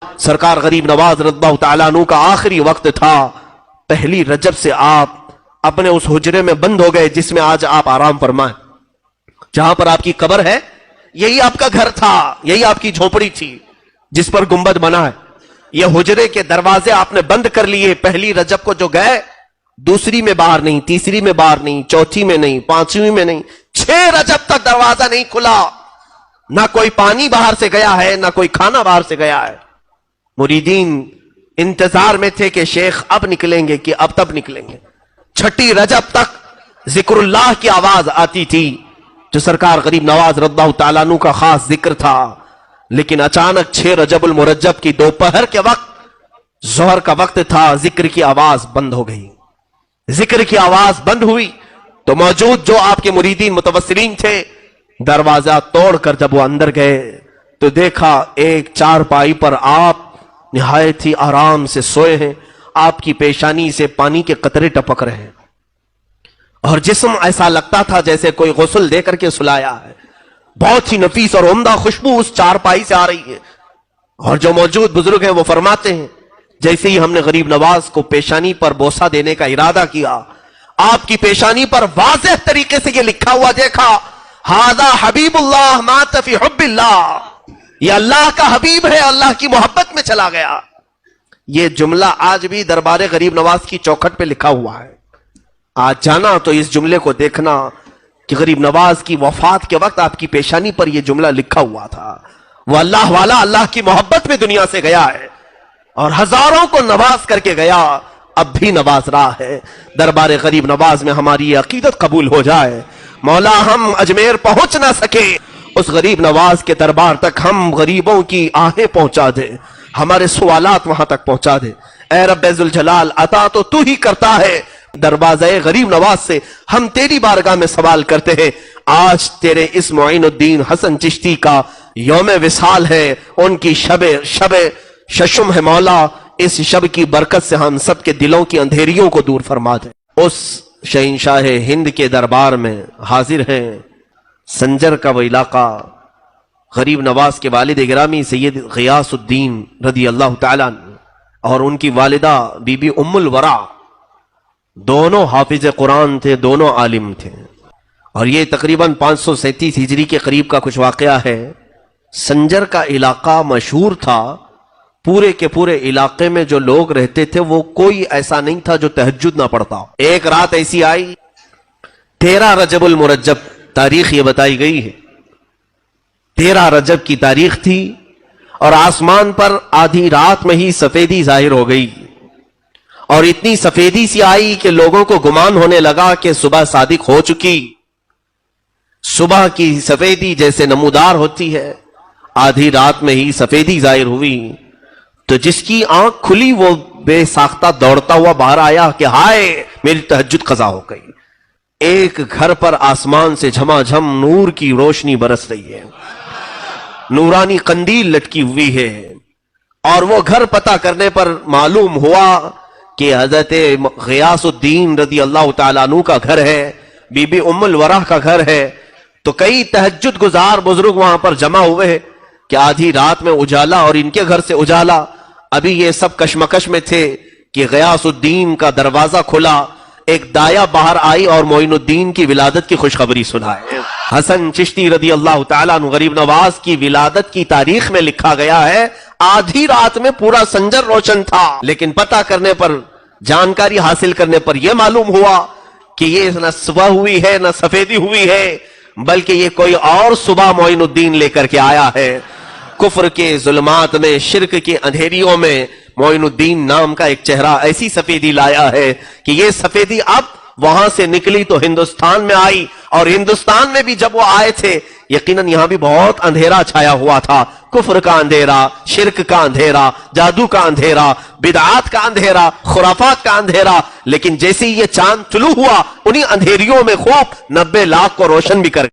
سرکار غریب نواز رضی اللہ تعالیٰ عنہ کا آخری وقت تھا، پہلی رجب سے آپ اپنے اس حجرے میں بند ہو گئے جس میں آج آپ آرام فرمائیں، جہاں پر آپ کی قبر ہے یہی آپ کا گھر تھا، یہی آپ کی جھونپڑی تھی جس پر گنبد بنا ہے۔ یہ حجرے کے دروازے آپ نے بند کر لیے، پہلی رجب کو جو گئے دوسری میں باہر نہیں، تیسری میں باہر نہیں، چوتھی میں نہیں، پانچویں میں نہیں، 6 رجب تک دروازہ نہیں کھلا، نہ کوئی پانی باہر سے گیا ہے نہ کوئی کھانا باہر سے گیا ہے۔ مریدین انتظار میں تھے کہ شیخ اب نکلیں گے کہ اب تب نکلیں گے۔ 6 رجب تک ذکر اللہ کی آواز آتی تھی جو سرکار غریب نواز رضی اللہ تعالیٰ عنہ کا خاص ذکر تھا، لیکن اچانک 6 رجب المرجب کی دوپہر کے وقت ظہر کا وقت تھا، ذکر کی آواز بند ہو گئی۔ ذکر کی آواز بند ہوئی تو موجود جو آپ کے مریدین متوسلین تھے دروازہ توڑ کر جب وہ اندر گئے تو دیکھا ایک چارپائی پر آپ نہایت ہی آرام سے سوئے ہیں، آپ کی پیشانی سے پانی کے قطرے ٹپک رہے ہیں اور جسم ایسا لگتا تھا جیسے کوئی غسل دے کر کے سلایا ہے۔ بہت ہی نفیس اور عمدہ خوشبو اس چارپائی سے آ رہی ہے، اور جو موجود بزرگ ہیں وہ فرماتے ہیں جیسے ہی ہم نے غریب نواز کو پیشانی پر بوسہ دینے کا ارادہ کیا، آپ کی پیشانی پر واضح طریقے سے یہ لکھا ہوا دیکھا، ھذا حبیب اللہ مات فی حب اللہ، یہ اللہ کا حبیب ہے، اللہ کی محبت میں چلا گیا۔ یہ جملہ آج بھی دربار غریب نواز کی چوکھٹ پہ لکھا ہوا ہے۔ آج جانا تو اس جملے کو دیکھنا کہ غریب نواز کی وفات کے وقت آپ کی پیشانی پر یہ جملہ لکھا ہوا تھا، وہ اللہ والا اللہ کی محبت میں دنیا سے گیا ہے اور ہزاروں کو نواز کر کے گیا، اب بھی نواز رہا ہے۔ دربار غریب نواز میں ہماری یہ عقیدت قبول ہو جائے، مولا ہم اجمیر پہنچ نہ سکے، اس غریب نواز کے دربار تک ہم غریبوں کی آہیں پہنچا دے، ہمارے سوالات وہاں تک پہنچا دے۔ اے رب ذوالجلال، عطا تو ہی کرتا ہے، دروازہ غریب نواز سے ہم تیری بارگاہ میں سوال کرتے ہیں۔ آج تیرے اس معین الدین حسن چشتی کا یوم وصال ہے، ان کی شب ششم ہے، مولا اس شب کی برکت سے ہم سب کے دلوں کی اندھیریوں کو دور فرما دے۔ اس شہنشاہ ہند کے دربار میں حاضر ہیں سنجر کا وہ علاقہ، غریب نواز کے والد گرامی سید غیاث الدین رضی اللہ تعالیٰ عنہ اور ان کی والدہ بی بی ام الورا، دونوں حافظ قرآن تھے، دونوں عالم تھے، اور یہ تقریباً 537 ہجری کے قریب کا کچھ واقعہ ہے۔ سنجر کا علاقہ مشہور تھا، پورے کے پورے علاقے میں جو لوگ رہتے تھے وہ کوئی ایسا نہیں تھا جو تہجد نہ پڑھتا۔ ایک رات ایسی آئی، 13 رجب المرجب تاریخ یہ بتائی گئی ہے، 13 رجب کی تاریخ تھی اور آسمان پر آدھی رات میں ہی سفیدی ظاہر ہو گئی، اور اتنی سفیدی سی آئی کہ لوگوں کو گمان ہونے لگا کہ صبح صادق ہو چکی۔ صبح کی سفیدی جیسے نمودار ہوتی ہے، آدھی رات میں ہی سفیدی ظاہر ہوئی تو جس کی آنکھ کھلی وہ بے ساختہ دوڑتا ہوا باہر آیا کہ ہائے میری تہجد قضا ہو گئی۔ ایک گھر پر آسمان سے جھما جھم نور کی روشنی برس رہی ہے، نورانی قندیل لٹکی ہوئی ہے، اور وہ گھر پتہ کرنے پر معلوم ہوا کہ حضرت غیاث الدین رضی اللہ تعالیٰ عنہ کا گھر ہے، بی بی ام الورا کا گھر ہے۔ تو کئی تہجد گزار بزرگ وہاں پر جمع ہوئے کہ آدھی رات میں اجالا اور ان کے گھر سے اجالا۔ ابھی یہ سب کشمکش میں تھے کہ غیاث الدین کا دروازہ کھلا، ایک دایا باہر آئی اور معین الدین کی ولادت کی خوشخبری سنائے۔ حسن چشتی رضی اللہ تعالیٰ عنہ غریب نواز کی ولادت کی تاریخ میں لکھا گیا ہے آدھی رات میں پورا سنجر روشن تھا، لیکن پتہ کرنے پر، جانکاری حاصل کرنے پر یہ معلوم ہوا کہ یہ نہ صبح ہوئی ہے نہ سفیدی ہوئی ہے، بلکہ یہ کوئی اور صبح معین الدین لے کر کے آیا ہے۔ کفر کے ظلمات میں، شرک کے اندھیریوں میں معین الدین نام کا ایک چہرہ ایسی سفیدی لایا ہے کہ یہ سفیدی اب وہاں سے نکلی تو ہندوستان میں آئی، اور ہندوستان میں بھی جب وہ آئے تھے یقیناً یہاں بھی بہت اندھیرا چھایا ہوا تھا، کفر کا اندھیرا، شرک کا اندھیرا، جادو کا اندھیرا، بدعات کا اندھیرا، خرافات کا اندھیرا، لیکن جیسے ہی یہ چاند طلوع ہوا انہی اندھیریوں میں خوب 90 لاکھ کو روشن بھی کر